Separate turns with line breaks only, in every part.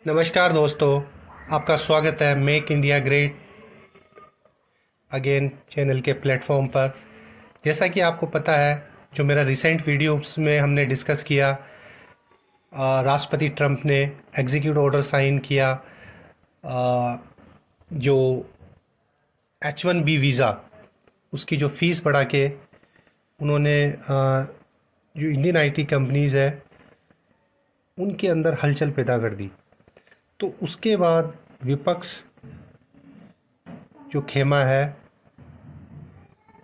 नमस्कार दोस्तों, आपका स्वागत है make India great again channel के प्लेटफॉर्म पर। जैसा कि आपको पता है, जो मेरा रिसेंट वीडियोस में हमने डिस्कस किया, राष्ट्रपति ट्रंप ने एग्जीक्यूटिव ऑर्डर साइन किया। जो H1B वीज़ा उसकी जो फ़ीस बढ़ा के उन्होंने जो इंडियन आईटी कंपनीज़ है उनके अंदर हलचल पैदा कर दी। तो उसके बाद विपक्ष जो खेमा है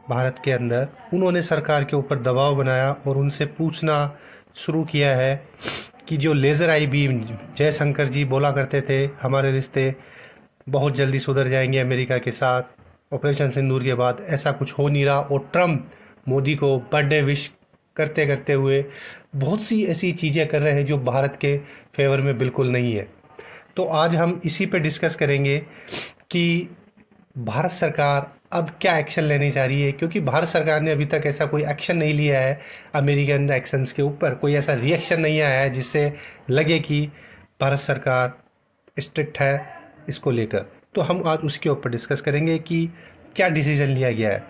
भारत के अंदर, उन्होंने सरकार के ऊपर दबाव बनाया और उनसे पूछना शुरू किया है कि जो लेज़र आई बीम जयशंकर जी बोला करते थे हमारे रिश्ते बहुत जल्दी सुधर जाएंगे अमेरिका के साथ, ऑपरेशन सिंदूर के बाद ऐसा कुछ हो नहीं रहा। और ट्रंप मोदी को बर्थडे विश करते करते हुए बहुत सी ऐसी चीज़ें कर रहे हैं जो भारत के फेवर में बिल्कुल नहीं है। तो आज हम इसी पे डिस्कस करेंगे कि भारत सरकार अब क्या एक्शन लेने जा रही है, क्योंकि भारत सरकार ने अभी तक ऐसा कोई एक्शन नहीं लिया है अमेरिकन एक्शंस के ऊपर। कोई ऐसा रिएक्शन नहीं आया है जिससे लगे कि भारत सरकार स्ट्रिक्ट है इसको लेकर। तो हम आज उसके ऊपर डिस्कस करेंगे कि क्या डिसीजन लिया गया है।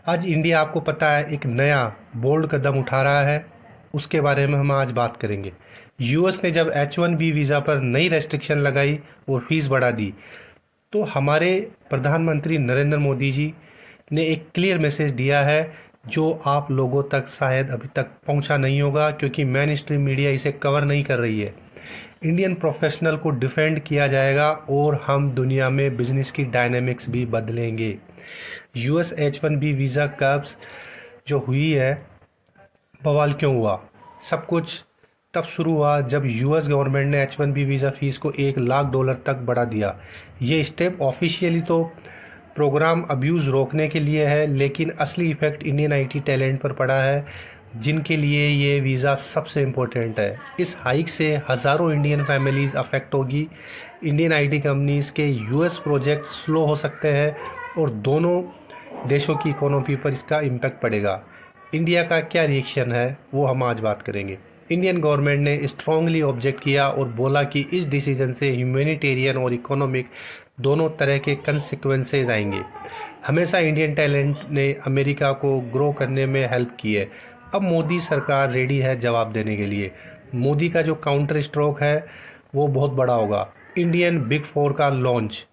आज इंडिया, आपको पता है, एक नया बोल्ड कदम उठा रहा है, उसके बारे में हम आज बात करेंगे। यूएस ने जब H1B वीज़ा पर नई रेस्ट्रिक्शन लगाई और फीस बढ़ा दी, तो हमारे प्रधानमंत्री नरेंद्र मोदी जी ने एक क्लियर मैसेज दिया है जो आप लोगों तक शायद अभी तक पहुंचा नहीं होगा, क्योंकि मेन स्ट्रीम मीडिया इसे कवर नहीं कर रही है। इंडियन प्रोफेशनल को डिफेंड किया जाएगा और हम दुनिया में बिजनेस की डायनामिक्स भी बदलेंगे। यूएस H1B वीज़ा कब्ज़ जो हुई है, बवाल क्यों हुआ? सब कुछ तब शुरू हुआ जब यूएस गवर्नमेंट ने H1B वीज़ा फ़ीस को $1 लाख तक बढ़ा दिया। ये स्टेप ऑफिशियली तो प्रोग्राम अब्यूज़ रोकने के लिए है, लेकिन असली इफ़ेक्ट इंडियन आईटी टैलेंट पर पड़ा है, जिनके लिए ये वीज़ा सबसे इम्पोर्टेंट है। इस हाइक से हज़ारों इंडियन फैमिलीज़ अफेक्ट होगी। इंडियन आईटी कंपनीज़ के यूएस प्रोजेक्ट स्लो हो सकते हैं और दोनों देशों की इकोनॉमी पर इसका इम्पैक्ट पड़ेगा। इंडिया का क्या रिएक्शन है वो हम आज बात करेंगे। इंडियन गवर्नमेंट ने स्ट्रांगली ऑब्जेक्ट किया और बोला कि इस डिसीजन से ह्यूमैनिटेरियन और इकोनॉमिक दोनों तरह के कंसिक्वेंसेस आएंगे। हमेशा इंडियन टैलेंट ने अमेरिका को ग्रो करने में हेल्प की है। अब मोदी सरकार रेडी है जवाब देने के लिए। मोदी का जो काउंटर स्ट्रोक है वो बहुत बड़ा होगा। इंडियन बिग फोर का लॉन्च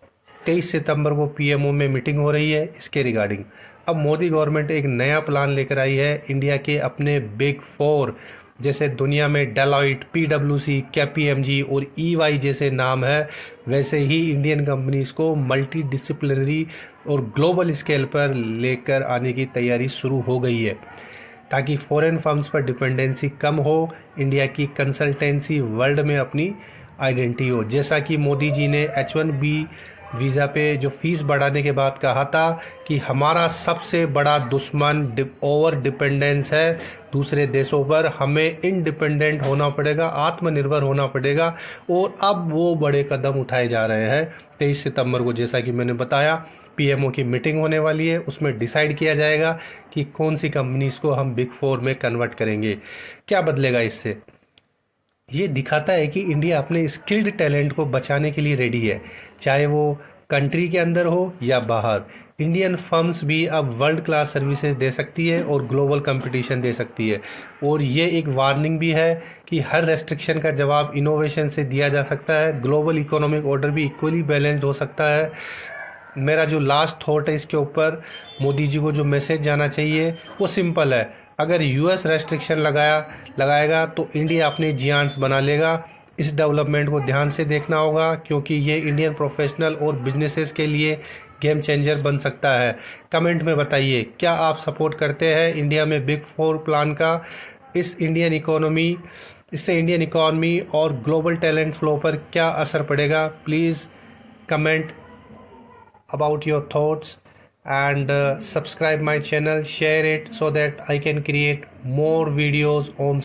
23 सितंबर को पीएमओ में मीटिंग हो रही है इसके रिगार्डिंग। अब मोदी गवर्नमेंट एक नया प्लान लेकर आई है इंडिया के अपने बिग फोर, जैसे दुनिया में डेलॉइट, PwC, KPMG और EY जैसे नाम है, वैसे ही इंडियन कंपनीज को मल्टी डिसिप्लिनरी और ग्लोबल स्केल पर लेकर आने की तैयारी शुरू हो गई है, ताकि फॉरेन फर्म्स पर डिपेंडेंसी कम हो, इंडिया की कंसल्टेंसी वर्ल्ड में अपनी आइडेंटिटी हो। जैसा कि मोदी जी ने H1B वीज़ा पे जो फ़ीस बढ़ाने के बाद कहा था कि हमारा सबसे बड़ा दुश्मन ओवर डिपेंडेंस है दूसरे देशों पर, हमें इंडिपेंडेंट होना पड़ेगा, आत्मनिर्भर होना पड़ेगा। और अब वो बड़े कदम उठाए जा रहे हैं। 23 सितंबर को, जैसा कि मैंने बताया, पीएमओ की मीटिंग होने वाली है, उसमें डिसाइड किया जाएगा कि कौन सी कंपनीज़ को हम बिग फोर में कन्वर्ट करेंगे। क्या बदलेगा इससे? ये दिखाता है कि इंडिया अपने स्किल्ड टैलेंट को बचाने के लिए रेडी है, चाहे वो कंट्री के अंदर हो या बाहर। इंडियन फर्म्स भी अब वर्ल्ड क्लास सर्विसेज दे सकती है और ग्लोबल कंपटीशन दे सकती है। और ये एक वार्निंग भी है कि हर रेस्ट्रिक्शन का जवाब इनोवेशन से दिया जा सकता है। ग्लोबल इकोनॉमिक ऑर्डर भी इक्वली बैलेंस्ड हो सकता है। मेरा जो लास्ट थॉट है इसके ऊपर, मोदी जी को जो मैसेज जाना चाहिए वो सिंपल है। अगर यूएस रेस्ट्रिक्शन लगाएगा तो इंडिया अपने जियांट्स बना लेगा। इस डेवलपमेंट को ध्यान से देखना होगा, क्योंकि ये इंडियन प्रोफेशनल और बिजनेसेस के लिए गेम चेंजर बन सकता है। कमेंट में बताइए, क्या आप सपोर्ट करते हैं इंडिया में बिग फोर प्लान का? इससे इंडियन इकोनॉमी और ग्लोबल टैलेंट फ्लो पर क्या असर पड़ेगा? Please comment about your thoughts and subscribe my channel, share it so that I can create more videos on